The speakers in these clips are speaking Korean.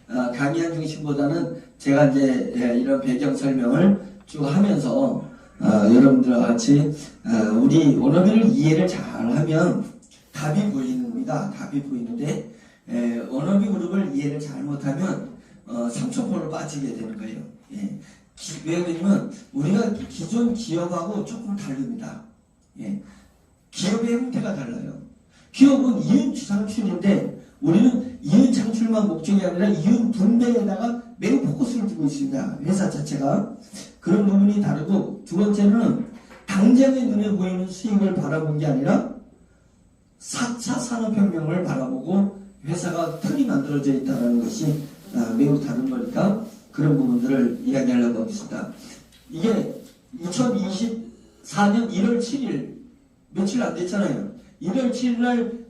강의한 중심보다는 제가 이제 이런 배경 설명을 쭉 하면서 여러분들과 같이 우리 원어민을 이해를 잘하면 답이 보입니다. 답이 보이는데 원어민 그룹을 이해를 잘못하면 삼천포로 빠지게 되는 거예요. 예. 왜 그러냐면 우리가 기존 기업하고 조금 다릅니다. 예. 기업의 형태가 달라요. 기업은 이윤 창출인데 우리는 이윤 창출만 목적이 아니라 이윤 분배에다가 매우 포커스를 두고 있습니다. 회사 자체가. 그런 부분이 다르고, 두 번째는 당장의 눈에 보이는 수익을 바라본 게 아니라 4차 산업혁명을 바라보고 회사가 틀이 만들어져 있다는 것이 매우 다른 거니까 그런 부분들을 이야기하려고 하겠습니다. 이게 2024년 1월 7일 며칠 안 됐잖아요. 1월 7일 날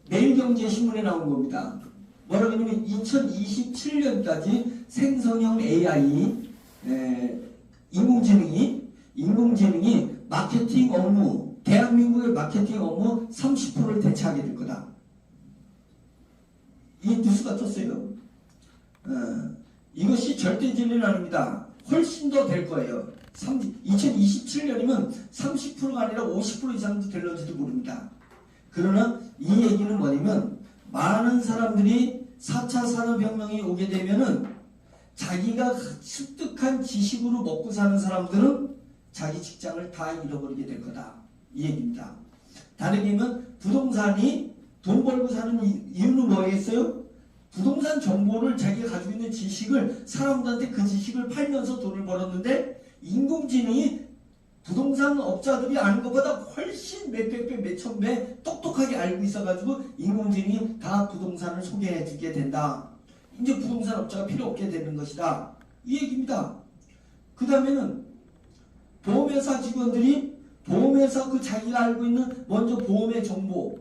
매일경제신문에 나온 겁니다. 뭐라고 하냐면 2027년까지 생성형 AI 인공지능이 마케팅 업무, 대한민국의 마케팅 업무 30%를 대체하게 될 거다. 이 뉴스가 떴어요. 이것이 절대 진리는 아닙니다. 훨씬 더 될 거예요. 2027년이면 30%가 아니라 50% 이상도 될런지도 모릅니다. 그러나 이 얘기는 뭐냐면 많은 사람들이 4차 산업혁명이 오게 되면은 자기가 습득한 지식으로 먹고 사는 사람들은 자기 직장을 다 잃어버리게 될 거다. 이 얘기입니다. 다르게 하면 부동산이 돈 벌고 사는 이유는 뭐겠어요? 부동산 정보를 자기가 가지고 있는 지식을 사람들한테 그 지식을 팔면서 돈을 벌었는데 인공지능이 부동산 업자들이 아는 것보다 훨씬 몇백 배, 몇천 배 똑똑하게 알고 있어가지고 인공지능이 다 부동산을 소개해주게 된다. 이제 부동산 업자가 필요 없게 되는 것이다. 이 얘기입니다. 그 다음에는 보험회사 직원들이 보험회사 그 자기가 알고 있는 먼저 보험의 정보,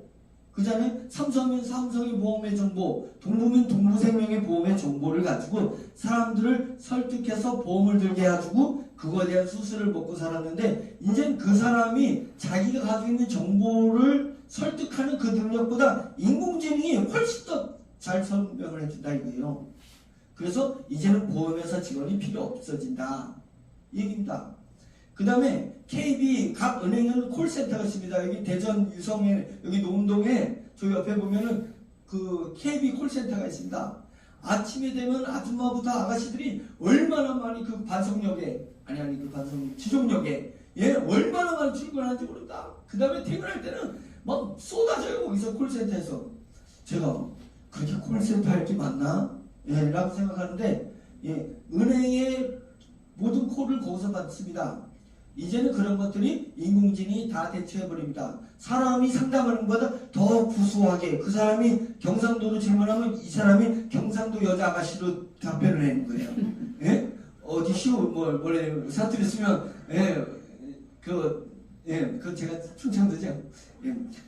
그 다음에 삼성이면 삼성의 보험의 정보, 동부면 동부생명의 보험의 정보를 가지고 사람들을 설득해서 보험을 들게 해주고 그거에 대한 수수료를 먹고 살았는데 이젠 그 사람이 자기가 가지고 있는 정보를 설득하는 그 능력보다 인공지능이 훨씬 더 잘 설명을 해준다 이거예요. 그래서 이제는 보험회사 직원이 필요 없어진다 이 얘기입니다. 그 다음에 KB 각 은행은 콜센터가 있습니다. 여기 대전 유성에 여기 농동에 저 옆에 보면은 그 KB 콜센터가 있습니다. 아침에 되면 아줌마부터 아가씨들이 얼마나 많이 그 반성역에 그 반성역 지종역에 얼마나 많이 출근하는지 모른다. 그 다음에 퇴근할 때는 막 쏟아져요. 거기서 콜센터에서. 제가 그렇게 콜센터 할 게 맞나? 라고 생각하는데 은행의 모든 콜을 거기서 받습니다. 이제는 그런 것들이 인공지능이 다 대체해버립니다. 사람이 상담하는 것보다 더 구수하게 그 사람이 경상도로 질문하면 이 사람이 경상도 여자 아가씨로 답변을 하는 거예요. 예? 어디 시오 원래 사투리 쓰면 그 제가 충청도죠.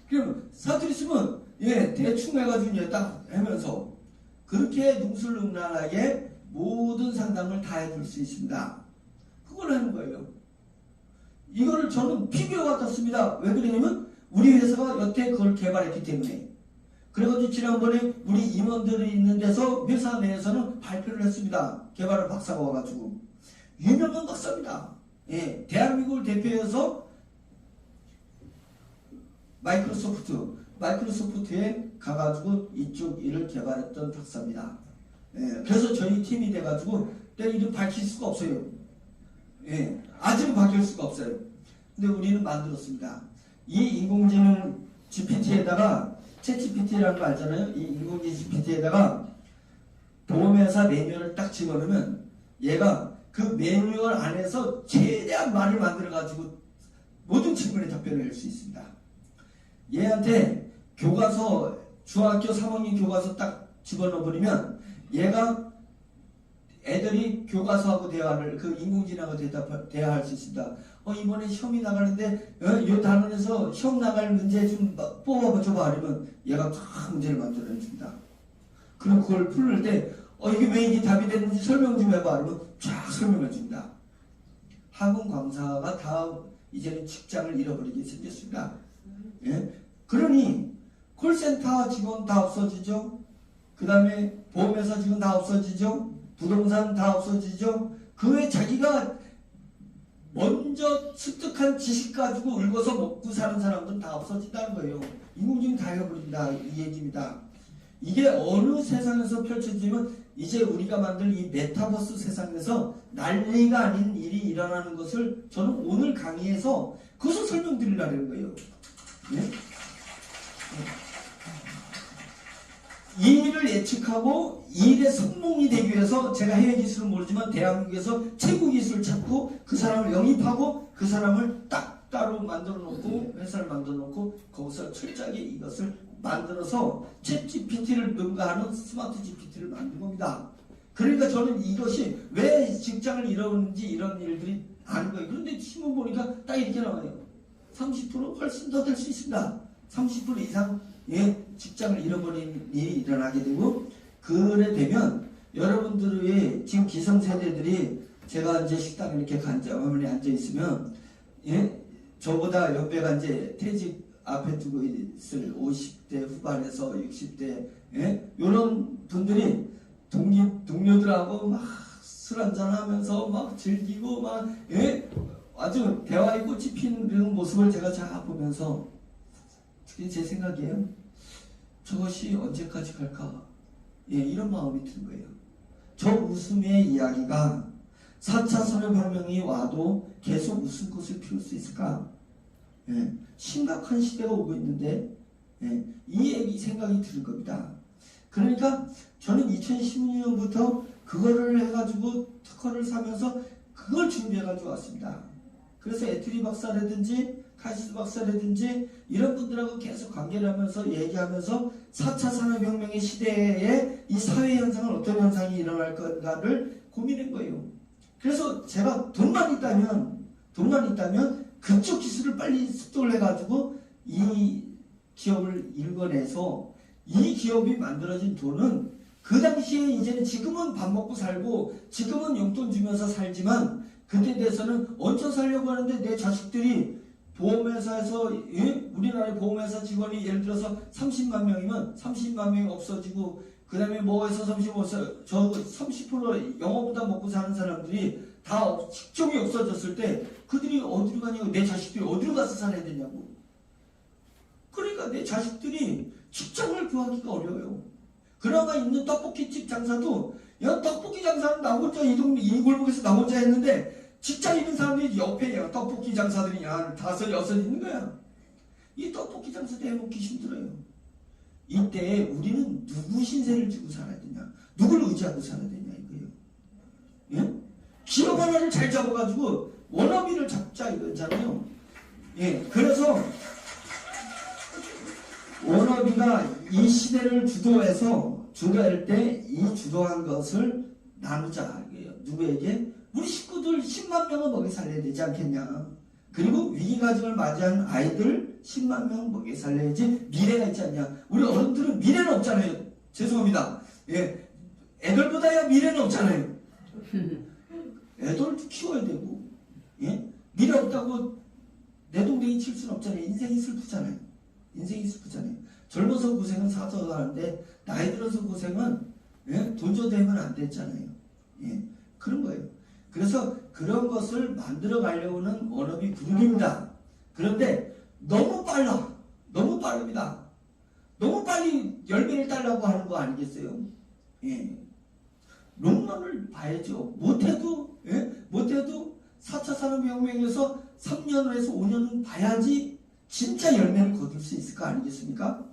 그럼 사투리 쓰면 대충 해가지고 딱 하면서 그렇게 능술능란하게 모든 상담을 다 해줄 수 있습니다. 그걸 하는 거예요. 이거를 저는 피규어 같았습니다. 왜 그러냐면 우리 회사가 여태 그걸 개발했기 때문에. 그래가지고 지난번에 우리 임원들이 있는 데서 회사 내에서는 발표를 했습니다. 개발을 박사가 와가지고. 유명한 박사입니다. 대한민국을 대표해서 마이크로소프트에 가가지고 이쪽 일을 개발했던 박사입니다. 그래서 저희 팀이 돼가지고 내 이름 밝힐 수가 없어요. 아직은 밝힐 수가 없어요. 근데 우리는 만들었습니다. 이 인공지능 GPT에다가 챗GPT라는 거 알잖아요. 이 인공지능 GPT에다가 보험회사 매뉴얼을 딱 집어넣으면 얘가 그 매뉴얼 안에서 최대한 말을 만들어가지고 모든 질문에 답변을 할 수 있습니다. 얘한테 교과서 중학교 3학년 교과서 딱 집어넣어버리면 얘가 애들이 교과서하고 대화를 그 인공지능하고 대화할 수 있습니다. 이번에 시험이 나가는데 이 단원에서 시험 나갈 문제 좀 뽑아줘봐 이러면 얘가 쫙 문제를 만들어줍니다. 그럼 그걸 풀을 때 이게 왜 이게 답이 됐는지 설명 좀 해봐 이러면 쫙 설명해줍니다. 학원 강사가 다 이제는 직장을 잃어버리게 생겼습니다. 그러니 콜센터 직원 다 없어지죠. 그 다음에 보험회사 지금 다 없어지죠. 부동산 다 없어지죠. 그 외에 자기가 먼저 습득한 지식 가지고 읊어서 먹고 사는 사람들은 다 없어진다는 거예요. 인공지능 다 해버린다 이 얘기입니다. 이게 어느 세상에서 펼쳐지면 이제 우리가 만들 이 메타버스 세상에서 난리가 아닌 일이 일어나는 것을 저는 오늘 강의에서 그것을 설명드리려는 거예요. 네? 이 일을 예측하고 이 일의 성공이 되기 위해서 제가 해외 기술은 모르지만 대한민국에서 최고 기술을 찾고 그 사람을 영입하고 그 사람을 딱 따로 만들어 놓고 회사를 만들어 놓고 거기서 철저하게 이것을 만들어서 챗 GPT를 능가하는 스마트 GPT를 만든 겁니다. 그러니까 저는 이것이 왜 직장을 잃었는지 이런 일들이 아는 거예요. 그런데 신문 보니까 딱 이렇게 나와요. 30% 훨씬 더 될 수 있습니다. 30% 이상 의 직장을 잃어버린 일이 일어나게 되고, 그래 되면 여러분들의 지금 기성세대들이 제가 이제 식당에 이렇게 화면에 앉아 있으면 저보다 연배가 이제 퇴직 앞에 두고 있을 50대 후반에서 60대 이런 분들이 동료들하고 막 술 한잔하면서 막 즐기고 막 아주 대화의 꽃이 피는 그런 모습을 제가 잘 보면서 제 생각이에요. 저것이 언제까지 갈까? 이런 마음이 든 거예요. 저 웃음의 이야기가 4차 산업혁명이 와도 계속 웃음꽃을 피울 수 있을까? 심각한 시대가 오고 있는데 이 생각이 드는 겁니다. 그러니까 저는 2016년부터 그거를 해가지고 특허를 사면서 그걸 준비해가지고 왔습니다. 그래서 에트리 박사라든지 카시스 박사라든지 이런 분들하고 계속 관계를 하면서 얘기하면서 4차 산업혁명의 시대에 이 사회 현상은 어떤 현상이 일어날 건가를 고민한 거예요. 그래서 제가 돈만 있다면 그쪽 기술을 빨리 습득을 해가지고 이 기업을 일궈내서 이 기업이 만들어진 돈은 그 당시에 이제는 지금은 밥 먹고 살고 지금은 용돈 주면서 살지만 그때 돼서는 얹혀 살려고 하는데 내 자식들이 보험회사에서 우리나라의 보험회사 직원이 예를 들어서 30만 명이면 30만 명이 없어지고 그 다음에 뭐해서 30% 영어보다 먹고 사는 사람들이 다 직종이 없어졌을 때 그들이 어디로 가냐고, 내 자식들이 어디로 가서 살아야 되냐고. 그러니까 내 자식들이 직장을 구하기가 어려워요. 그나마 있는 떡볶이집 장사도 떡볶이 장사는 나 혼자 이 골목에서 나 혼자 했는데 직장 있는 사람들이 옆에 떡볶이 장사들이 한 5, 6 있는 거야. 이 떡볶이 장사도 해먹기 힘들어요. 이때 우리는 누구 신세를 지고 살아야 되냐, 누굴 의지하고 살아야 되냐 이거예요. 기업 하나를 잘 잡아가지고 워너비를 잡자 이거잖아요. 그래서 워너비가 이 시대를 주도할 때 이 주도한 것을 나누자 이거예요. 누구에게? 우리 식구들 10만 명은 먹여 살려야 되지 않겠냐. 그리고 위기가정을 맞이한 아이들 10만 명 먹여 살려야지 미래가 있지 않냐. 우리 어른들은 미래는 없잖아요. 죄송합니다. 애들보다야 미래는 없잖아요. 애들도 키워야 되고 미래 없다고 내동댕이 칠 수는 없잖아요. 인생이 슬프잖아요. 젊어서 고생은 사서 하는데 나이 들어서 고생은 돈조대면 안 됐잖아요. 그런 거예요. 그래서 그런 것을 만들어 가려고는 워너비 그룹입니다. 그런데 너무 빠릅니다. 너무 빨리 열매를 따려고 하는 거 아니겠어요? 롱런을 봐야죠. 못해도 4차 산업혁명에서 3년에서 5년은 봐야지 진짜 열매를 거둘 수 있을 거 아니겠습니까?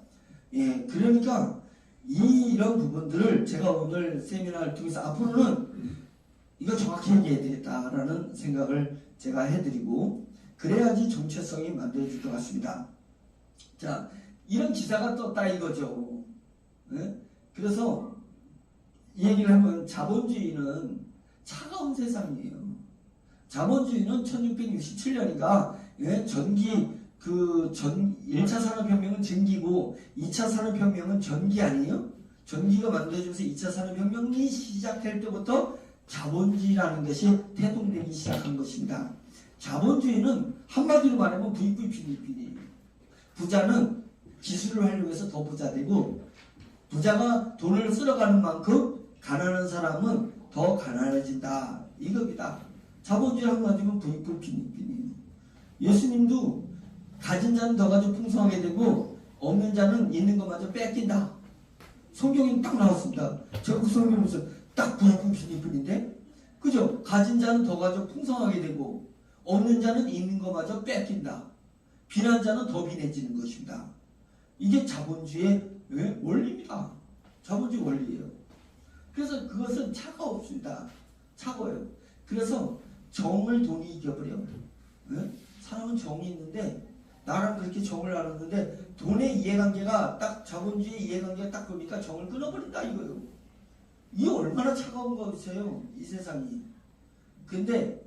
그러니까 이런 부분들을 제가 오늘 세미나를 통해서 앞으로는 이거 정확히 얘기해야 되겠다라는 생각을 제가 해드리고, 그래야지 정체성이 만들어질 것 같습니다. 자, 이런 기사가 떴다 이거죠. 그래서 이 얘기를 하면 자본주의는 차가운 세상이에요. 자본주의는 1667년인가 1차 산업혁명은 전기고 2차 산업혁명은 전기 아니에요? 전기가 만들어지면서 2차 산업혁명이 시작될 때부터 자본주의라는 것이 태동되기 시작한 것입니다. 자본주의는 한마디로 말하면 VVPD예요. 부자는 기술을 하려고 해서 더 부자 되고 부자가 돈을 쓸어가는 만큼 가난한 사람은 더 가난해진다. 이겁니다. 자본주의 한마디면 부익부 빈익빈이에요. 예수님도 가진 자는 더 가지고 풍성하게 되고 없는 자는 있는 것마저 뺏긴다. 성경에 딱 나왔습니다. 제가 그 성경 보면서 딱 부익부 빈익빈인데, 그죠? 가진 자는 더 가지고 풍성하게 되고 없는 자는 있는 것마저 뺏긴다. 빈한 자는 더 빈해지는 것입니다. 이게 자본주의의 원리입니다. 자본주의 원리예요. 그래서 그것은 차가 없습니다. 차가워요. 그래서 정을 돈이 이겨버려. 사람은 정이 있는데 나랑 그렇게 정을 나눴는데 돈의 이해관계가 딱 자본주의 이해관계가 딱 보니까 정을 끊어버린다 이거예요. 이게 얼마나 차가운 거겠어요. 이 세상이. 근데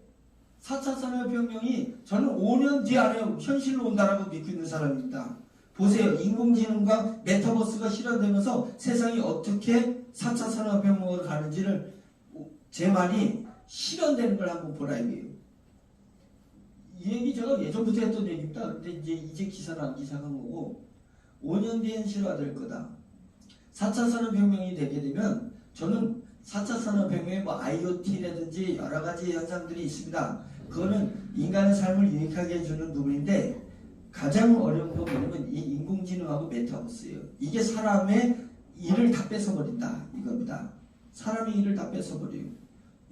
4차 산업혁명이 저는 5년 뒤 안에 현실로 온다라고 믿고 있는 사람입니다. 보세요. 인공지능과 메타버스가 실현되면서 세상이 어떻게 4차 산업혁명으로 가는지를 제 말이 실현되는 걸 한번 보라 이거예요. 이 얘기 제가 예전부터 했던 얘기입니다. 근데 이제 기사 나기 시작한 거고 5년 뒤엔 실화될 거다. 4차 산업혁명이 되게 되면 저는 4차 산업혁명에 뭐 IoT라든지 여러 가지 현상들이 있습니다. 그거는 인간의 삶을 유익하게 해주는 부분인데 가장 어려운 건 뭐냐면 이 인공지능하고 메타버스예요. 이게 사람의 일을 다 뺏어버린다 이겁니다. 사람의 일을 다 뺏어버려요.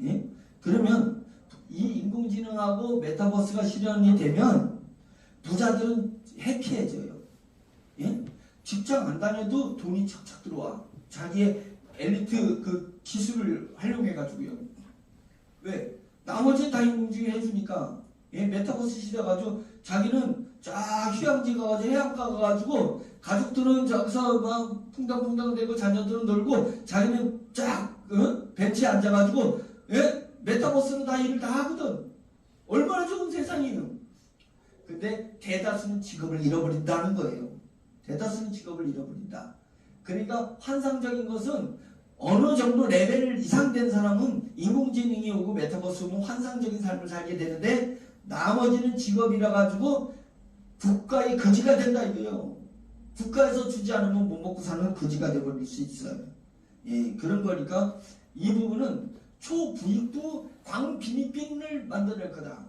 예? 그러면 이 인공지능하고 메타버스가 실현이 되면 부자들은 해피해져요. 예? 직장 안 다녀도 돈이 착착 들어와. 자기의 엘리트 그 기술을 활용해가지고요. 왜? 나머지는 다 인공지능이 해주니까. 예? 메타버스 시대 가지고 자기는 쫙 휴양지 가가지고 해안가 가가지고 가족들은 저기서 막 풍당풍당 대고 자녀들은 놀고 자기는 쫙 벤치에 앉아가지고 예? 메타버스는 다 일을 다 하거든. 얼마나 좋은 세상이에요. 근데 대다수는 직업을 잃어버린다는 거예요. 대다수는 직업을 잃어버린다. 그러니까 환상적인 것은 어느 정도 레벨 이상 된 사람은 인공지능이 오고 메타버스 오면 환상적인 삶을 살게 되는데 나머지는 직업이라 가지고 국가의 거지가 된다 이거예요. 국가에서 주지 않으면 못 먹고 사는 거지가 되어버릴 수 있어요. 예, 그런 거니까 이 부분은 초부익부 광빈익빈을 만들어낼 거다.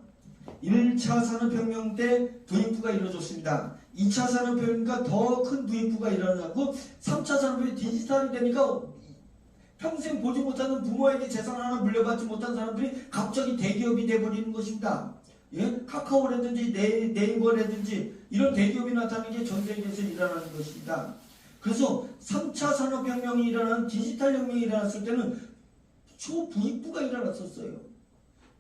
1차 산업혁명 때 부익부가 이루어졌습니다. 2차 산업혁명과 더 큰 부익부가 일어나고 3차 산업혁명이 디지털이 되니까 평생 보지 못하는 부모에게 재산 하나 물려받지 못한 사람들이 갑자기 대기업이 돼버리는 것입니다. 예? 카카오라든지 네이버라든지 이런 대기업이 나타나는 게 전 세계에서 일어나는 것입니다. 그래서 3차 산업혁명이 일어난 디지털 혁명이 일어났을 때는 초부익부가 일어났었어요.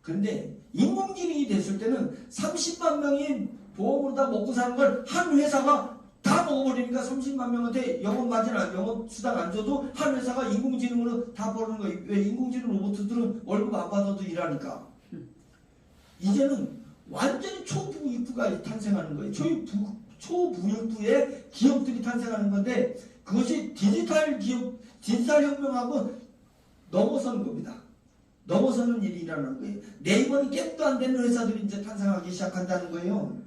그런데 인공지능이 됐을 때는 30만 명이 보험으로 다 먹고 사는 걸 한 회사가 다 먹어버리니까 30만 명한테 영업 수당 안 줘도 한 회사가 인공지능으로 다 버는 거예요. 왜? 인공지능 로봇들은 월급 안 받아도 일하니까. 이제는 완전히 초부익부가 탄생하는 거예요. 초부익부의 기업들이 탄생하는 건데 그것이 디지털 혁명하고 넘어서는 겁니다. 넘어서는 일이 일어나는 거예요. 네이버는 깹도 안 되는 회사들이 이제 탄생하기 시작한다는 거예요.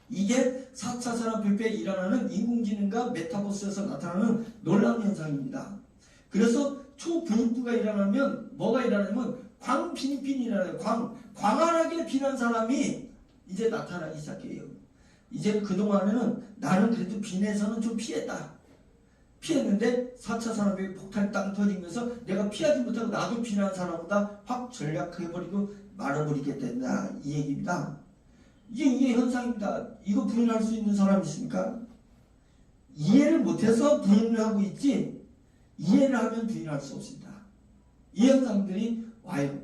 이게 4차 산업혁명에 일어나는 인공지능과 메타버스에서 나타나는 놀라운 현상입니다. 그래서 초부익부가 일어나면 뭐가 일어나면 광빈익빈이 일어나요. 광활하게 빈한 사람이 이제 나타나기 시작해요. 이제 그동안에는 나는 그래도 빈에서는 좀 피했는데 4차 산업이 폭탄이 땅 터지면서 내가 피하지 못하고 나도 빈한 사람보다 확 전략해버리고 말아버리게 된다 이 얘기입니다. 이게 현상입니다. 이거 부인할 수 있는 사람 있습니까? 이해를 못해서 부인을 하고 있지 이해를 하면 부인할 수 없습니다. 이 현상들이 와요.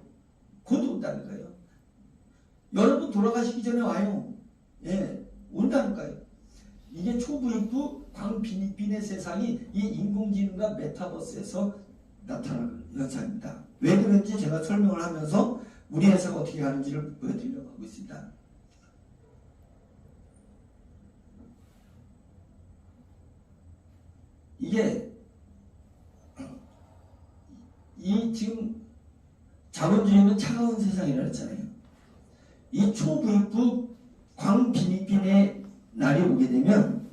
곧 온다는 거예요. 여러분 돌아가시기 전에 와요. 예, 온다니까요. 이게 초부익부 광빈익빈의 세상이 이 인공지능과 메타버스에서 나타나는 현상입니다. 왜 그런지 제가 설명을 하면서 우리 회사가 어떻게 가는지를 보여드리려고 하고 있습니다. 이게 이 지금 자본주의는 차가운 세상이라 했잖아요. 이 초부익부 광빈익빈의 날이 오게 되면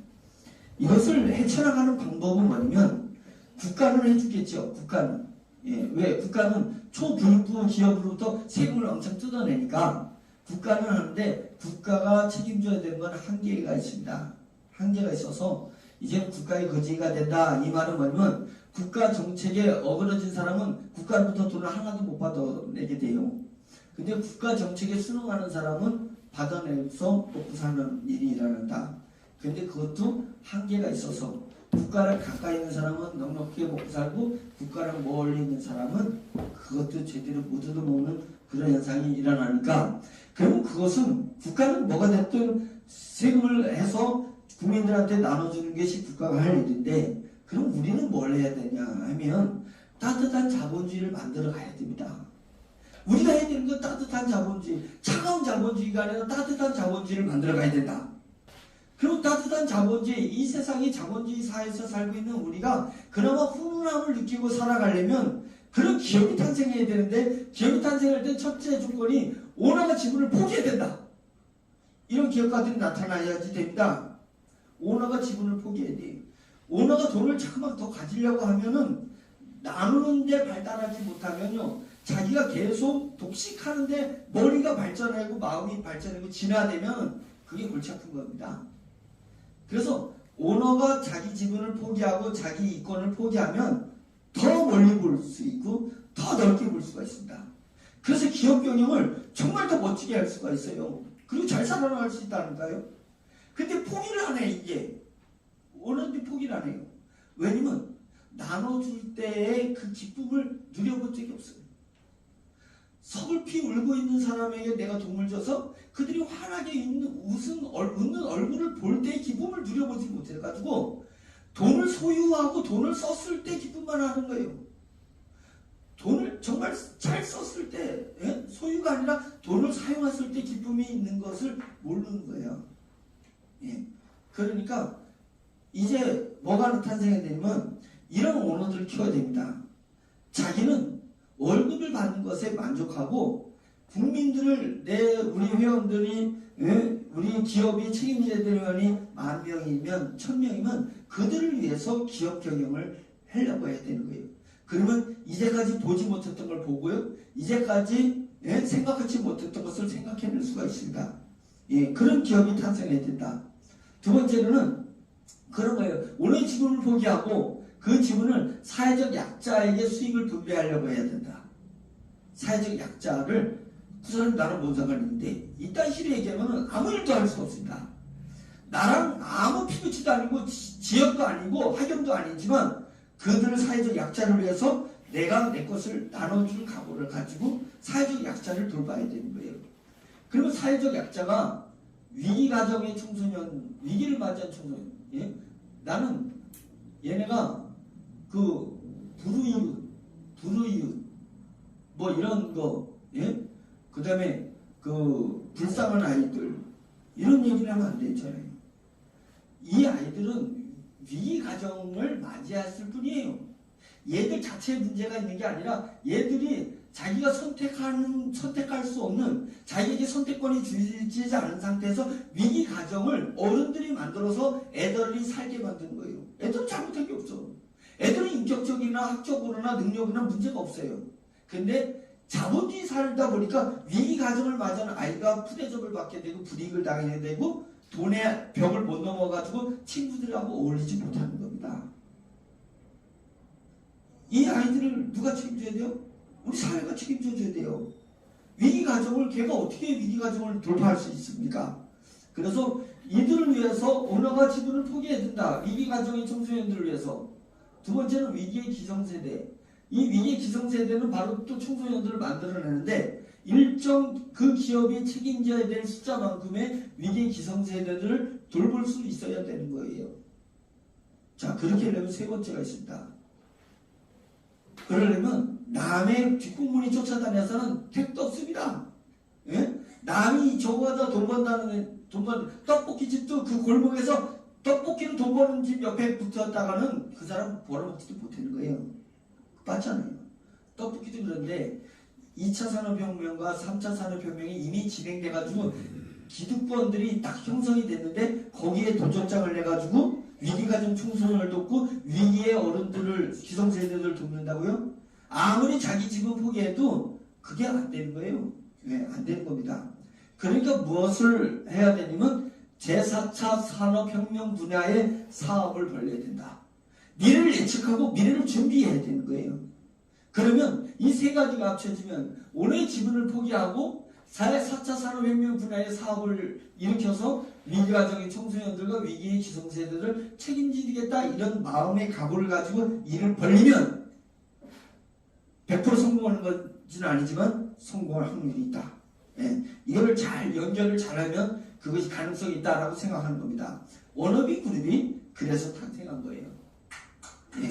이것을 헤쳐나가는 방법은 뭐냐면 국가는 해주겠죠. 국가는. 예, 왜? 국가는 초분부 기업으로부터 세금을 엄청 뜯어내니까 국가는 하는데 국가가 책임져야 되는 건 한계가 있습니다. 한계가 있어서 이제는 국가의 거지가 된다. 이 말은 뭐냐면 국가 정책에 어그러진 사람은 국가로부터 돈을 하나도 못 받아내게 돼요. 근데 국가 정책에 순응하는 사람은 받아내서 먹고 사는 일이 일어난다. 근데 그것도 한계가 있어서 국가랑 가까이 있는 사람은 넉넉하게 먹고 살고 국가랑 멀리 있는 사람은 그것도 제대로 못 얻어먹는 그런 현상이 일어나니까 결국 그것은 국가는 뭐가 됐든 세금을 해서 국민들한테 나눠주는 것이 국가가 할 일인데 그럼 우리는 뭘 해야 되냐 하면 따뜻한 자본주의를 만들어 가야 됩니다. 우리가 해야 되는 건 따뜻한 자본주의, 차가운 자본주의가 아니라 따뜻한 자본주의를 만들어 가야 된다. 그리고 따뜻한 자본주의, 이 세상이 자본주의 사회에서 살고 있는 우리가 그나마 훈훈함을 느끼고 살아가려면 그런 기업이 탄생해야 되는데 기업이 탄생할 때 첫째 조건이 오너가 지분을 포기해야 된다. 이런 기업가들이 나타나야지 됩니다. 오너가 지분을 포기해야 돼. 오너가 돈을 자꾸만 더 가지려고 하면은 나누는데 발달하지 못하면요. 자기가 계속 독식하는데 머리가 발전하고 마음이 발전하고 진화되면 그게 골치 아픈 겁니다. 그래서 오너가 자기 지분을 포기하고 자기 이권을 포기하면 더 멀리 볼 수 있고 더 넓게 볼 수가 있습니다. 그래서 기업 경영을 정말 더 멋지게 할 수가 있어요. 그리고 잘 살아나갈 수 있다는가요? 근데 포기를 안 해, 이게. 오너들이 포기를 안 해요. 왜냐면 나눠줄 때의 그 기쁨을 누려본 적이 없어요. 서글피 울고 있는 사람에게 내가 돈을 줘서 그들이 환하게 웃는 얼굴을 볼 때의 기쁨을 누려보지 못해가지고 돈을 소유하고 돈을 썼을 때 기쁨만 하는 거예요. 돈을 정말 잘 썼을 때, 예? 소유가 아니라 돈을 사용했을 때 기쁨이 있는 것을 모르는 거예요. 예. 그러니까 이제 뭐가 탄생해야 되냐면 이런 오너들을 키워야 됩니다. 자기는 월급을 받는 것에 만족하고 국민들을 우리 회원들이 우리 기업이 책임져야 될 회원이 10,000명이면 1,000명이면 그들을 위해서 기업 경영을 하려고 해야 되는 거예요. 그러면 이제까지 보지 못했던 걸 보고요. 이제까지 생각하지 못했던 것을 생각해낼 수가 있습니다. 예, 그런 기업이 탄생해야 된다. 두 번째로는 그런 거예요. 오늘 지분을 포기하고 그 지분을 사회적 약자에게 수익을 분배하려고 해야 된다. 사회적 약자를 그 사람 나랑 뭔 상관이 있는데 이딴 식으로 얘기하면 아무 일도 할 수 없습니다. 나랑 아무 피부치도 아니고 지역도 아니고 학연도 아니지만 그들을 사회적 약자를 위해서 내가 내 것을 나눠줄 각오를 가지고 사회적 약자를 돌봐야 되는 거예요. 그러면 사회적 약자가 위기가정의 청소년, 위기를 맞이한 청소년, 예? 나는 얘네가 그 불우이웃 뭐 이런 거, 예? 그 다음에 그 불쌍한 아이들 이런 얘기를 하면 안 되잖아요. 이 아이들은 위기 가정을 맞이했을 뿐이에요. 얘들 자체에 문제가 있는 게 아니라 얘들이 자기가 선택할 수 없는 자기에게 선택권이 주어지지 않은 상태에서 위기 가정을 어른들이 만들어서 애들이 살게 만드는 거예요. 애들은 잘못한 게 없어. 애들은 인격적이나 학적으로나 능력이나 문제가 없어요. 근데 자본주의 살다 보니까 위기 가정을 맞이하는 아이가 푸대접을 받게 되고 불이익을 당해야 되고 돈의 벽을 못 넘어가지고 친구들하고 어울리지 못하는 겁니다. 이 아이들을 누가 책임져야 돼요? 우리 사회가 책임져줘야 돼요. 위기 가정을 걔가 어떻게 위기 가정을 돌파할 수 있습니까? 그래서 이들을 위해서 오너가 지분을 포기해야 된다. 위기 가정의 청소년들을 위해서. 두 번째는 위기의 기성세대. 이 위기의 기성세대는 바로 또 청소년들을 만들어내는데 일정 그 기업이 책임져야 될 숫자만큼의 위기의 기성세대들을 돌볼 수 있어야 되는 거예요. 자, 그렇게 하려면 세 번째가 있습니다. 그러려면 남의 뒷공문이 쫓아다녀서는 택도 없습니다. 예? 남이 저거보다 돈 번다는 떡볶이집도 그 골목에서 떡볶이로 돈 버는 집 옆에 붙었다가는 그 사람 벌어먹지도 못하는 거예요. 맞잖아요. 떡볶이도 그런데 2차 산업혁명과 3차 산업혁명이 이미 진행돼가지고 기득권들이 딱 형성이 됐는데 거기에 도전장을 내가지고 위기가정 청소년을 돕고 위기의 어른들을 기성세대들을 돕는다고요? 아무리 자기 집은 포기해도 그게 안 되는 거예요. 네, 안 되는 겁니다. 그러니까 무엇을 해야 되냐면 제4차 산업혁명 분야의 사업을 벌려야 된다. 미래를 예측하고 미래를 준비해야 되는 거예요. 그러면 이 세 가지가 합쳐지면 오늘 지분을 포기하고 4차 산업혁명 분야의 사업을 일으켜서 위기가정의 청소년들과 위기의 기성세대를 책임지겠다 이런 마음의 각오를 가지고 일을 벌리면 100% 성공하는 것은 아니지만 성공할 확률이 있다. 예, 이걸 잘 연결을 잘하면 그것이 가능성이 있다라고 생각하는 겁니다. 워너비 그룹이 그래서 탄생한 거예요. 예.